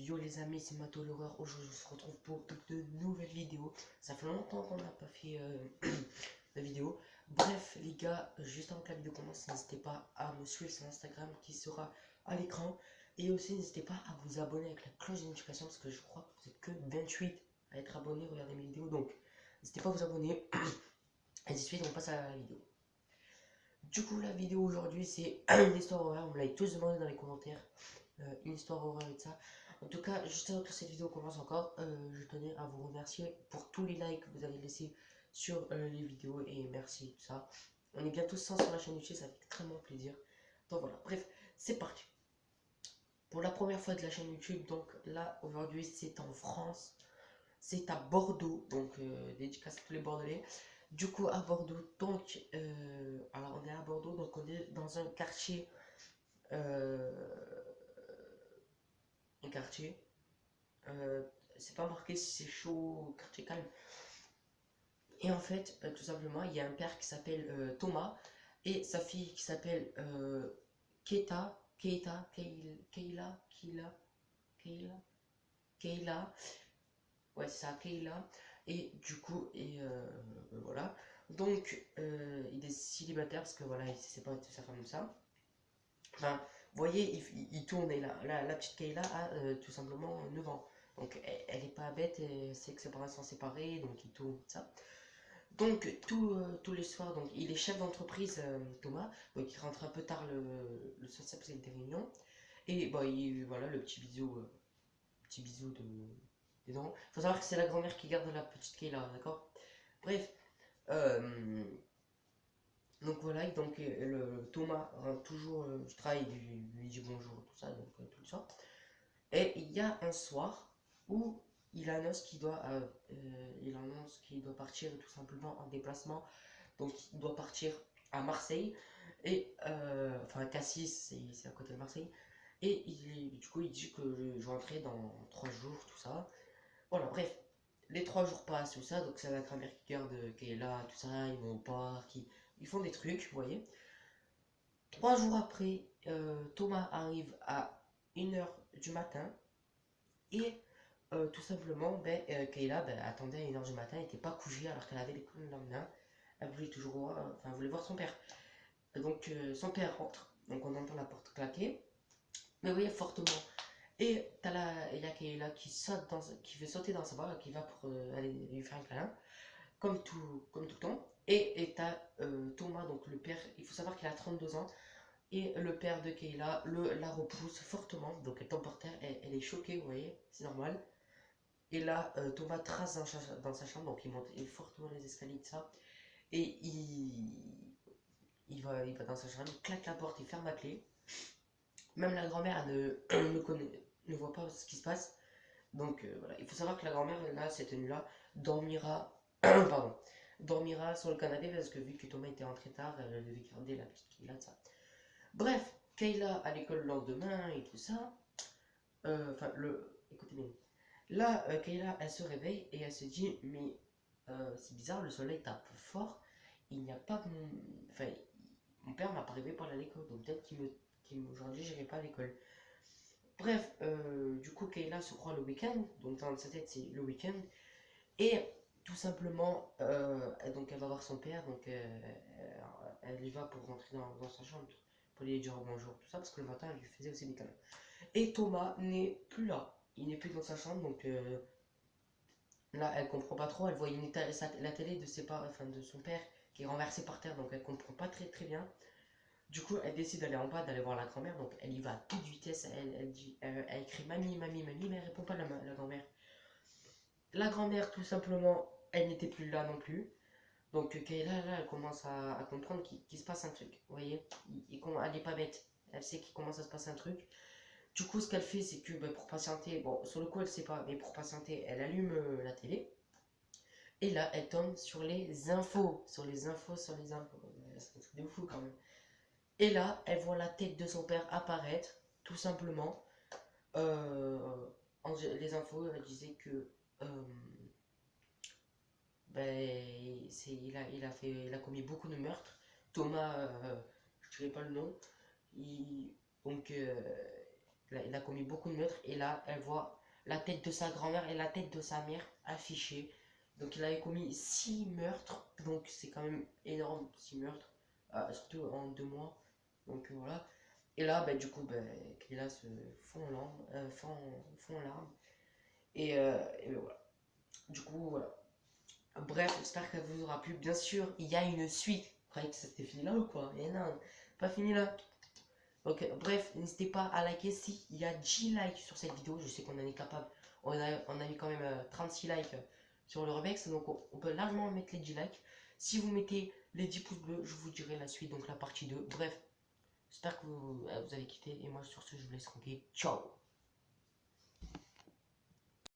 Yo les amis, c'est Mato l'horreur. Aujourd'hui, on se retrouve pour de nouvelles vidéos. Ça fait longtemps qu'on n'a pas fait de vidéo. Bref, les gars, juste avant que la vidéo commence, n'hésitez pas à me suivre sur Instagram qui sera à l'écran. Et aussi, n'hésitez pas à vous abonner avec la cloche de notification parce que je crois que vous êtes que 28 à être abonnés, regarder mes vidéos. Donc, n'hésitez pas à vous abonner. Et de suite, on passe à la vidéo. Du coup, la vidéo aujourd'hui, c'est une histoire horreur. Vous me l'avez tous demandé dans les commentaires. Une histoire horreur et de ça. En tout cas, juste avant que cette vidéo commence encore, je tenais à vous remercier pour tous les likes que vous avez laissés sur les vidéos et merci tout ça. On est bientôt 100 sur la chaîne YouTube, ça fait extrêmement plaisir. Donc voilà, bref, c'est parti. Pour la première fois de la chaîne YouTube, donc là aujourd'hui c'est en France, c'est à Bordeaux, donc dédicace à tous les Bordelais. Du coup à Bordeaux, donc alors on est à Bordeaux, donc on est dans un quartier quartier. C'est pas marqué si c'est chaud ou quartier calme. Et en fait, tout simplement, il y a un père qui s'appelle Thomas et sa fille qui s'appelle Keila. Ouais, c'est ça, Keila. Et du coup, voilà. Donc, il est célibataire parce que voilà, il sait pas de sa femme comme ça. Enfin, vous voyez, il tourne et la petite Kayla a tout simplement 9 ans. Donc elle est pas bête, elle sait que ses parents sont séparés, donc il tourne ça. Donc tous les soirs, donc il est chef d'entreprise Thomas, donc il rentre un peu tard le soir parce qu'il y a des réunions. Et bah, voilà le petit bisou des dents. Faut savoir que c'est la grand-mère qui garde la petite Kayla, d'accord. Bref, euh, donc voilà, donc le Thomas rentre toujours du travail, lui dit bonjour, tout ça, donc tout le soir. Et il y a un soir où il annonce qu'il doit partir tout simplement en déplacement. Donc il doit partir à Marseille et enfin Cassis, c'est à côté de Marseille. Et du coup il dit que je rentrerai dans 3 jours, tout ça. Voilà, bref, les 3 jours passent, tout ça. Donc c'est la grand-mère qui garde, qui est là, tout ça. Ils vont au parc, ils font des trucs, vous voyez. 3 jours après, Thomas arrive à 1 h du matin et tout simplement, Kayla attendait à 1 h du matin, elle n'était pas couchée alors qu'elle avait l'école le lendemain. Elle voulait toujours voir, enfin, elle voulait voir son père. Donc son père rentre, donc on entend la porte claquer, mais oui, fortement. Et il y a Kayla qui veut sauter dans sa barre, qui va pour aller lui faire un câlin, comme tout le temps. Et t'as Thomas, donc le père, il faut savoir qu'il a 32 ans, et le père de Kayla la repousse fortement, donc elle tombe par terre, elle est choquée, vous voyez, c'est normal. Et là, Thomas trace dans sa chambre, donc il monte fortement les escaliers de ça, et il va dans sa chambre, il claque la porte, il ferme la clé. Même la grand-mère ne voit pas ce qui se passe. Donc voilà, il faut savoir que la grand-mère, là, cette nuit-là, dormira, pardon, dormira sur le canapé parce que vu que Thomas était rentré tard, elle devait garder la petite Kayla de ça. Bref, Kayla à l'école le lendemain et tout ça. Enfin, écoutez bien. Là, Kayla, elle se réveille et elle se dit, mais c'est bizarre, le soleil tape fort. Il n'y a pas mon... Enfin, mon père m'a pas réveillé pour aller à l'école, donc peut-être qu'aujourd'hui, j'irai pas à l'école. Bref, du coup, Kayla se croit le week-end, donc dans sa tête, c'est le week-end. Et tout simplement, donc elle va voir son père, donc elle y va pour rentrer dans sa chambre, pour lui dire bonjour, tout ça, parce que le matin, elle lui faisait aussi des câlins. Et Thomas n'est plus là, il n'est plus dans sa chambre, donc là, elle comprend pas trop, elle voit la télé de enfin, de son père qui est renversée par terre, donc elle comprend pas très bien. Du coup, elle décide d'aller en bas, d'aller voir la grand-mère, donc elle y va à toute vitesse, elle crie mamie, mamie, mamie, mais elle répond pas la grand-mère. La grand-mère, tout simplement, elle n'était plus là non plus. Donc Kayla, là, elle commence à comprendre qu'il se passe un truc. Vous voyez, elle n'est pas bête. Elle sait qu'il commence à se passer un truc. Du coup, ce qu'elle fait, c'est que pour patienter, bon, sur le coup, elle sait pas, mais pour patienter, elle allume la télé. Et là, elle tombe sur les infos. Sur les infos. C'est un truc de fou quand même. Et là, elle voit la tête de son père apparaître, tout simplement. Euh, les infos disaient que il a commis beaucoup de meurtres. Thomas, je ne dirais pas le nom. Donc, Il a commis beaucoup de meurtres. Et là, elle voit la tête de sa grand-mère et la tête de sa mère affichées. Donc il avait commis 6 meurtres. Donc c'est quand même énorme, 6 meurtres. Surtout en 2 mois. Donc voilà. Et là, bah, du coup, bah, Kayla se fond en larmes. Fond en larmes. Et voilà. Du coup, voilà. Bref, j'espère qu'elle vous aura plu. Bien sûr, il y a une suite. Vous croyez que c'était fini là ou quoi? Et non, pas fini là. Ok, bref, n'hésitez pas à liker si il y a 10 likes sur cette vidéo. Je sais qu'on en est capable. On a mis quand même 36 likes sur le Rebex. Donc on peut largement mettre les 10 likes. Si vous mettez les 10 pouces bleus, je vous dirai la suite, donc la partie 2. Bref, j'espère que vous avez kiffé. Et moi sur ce, je vous laisse tranquille. Ciao!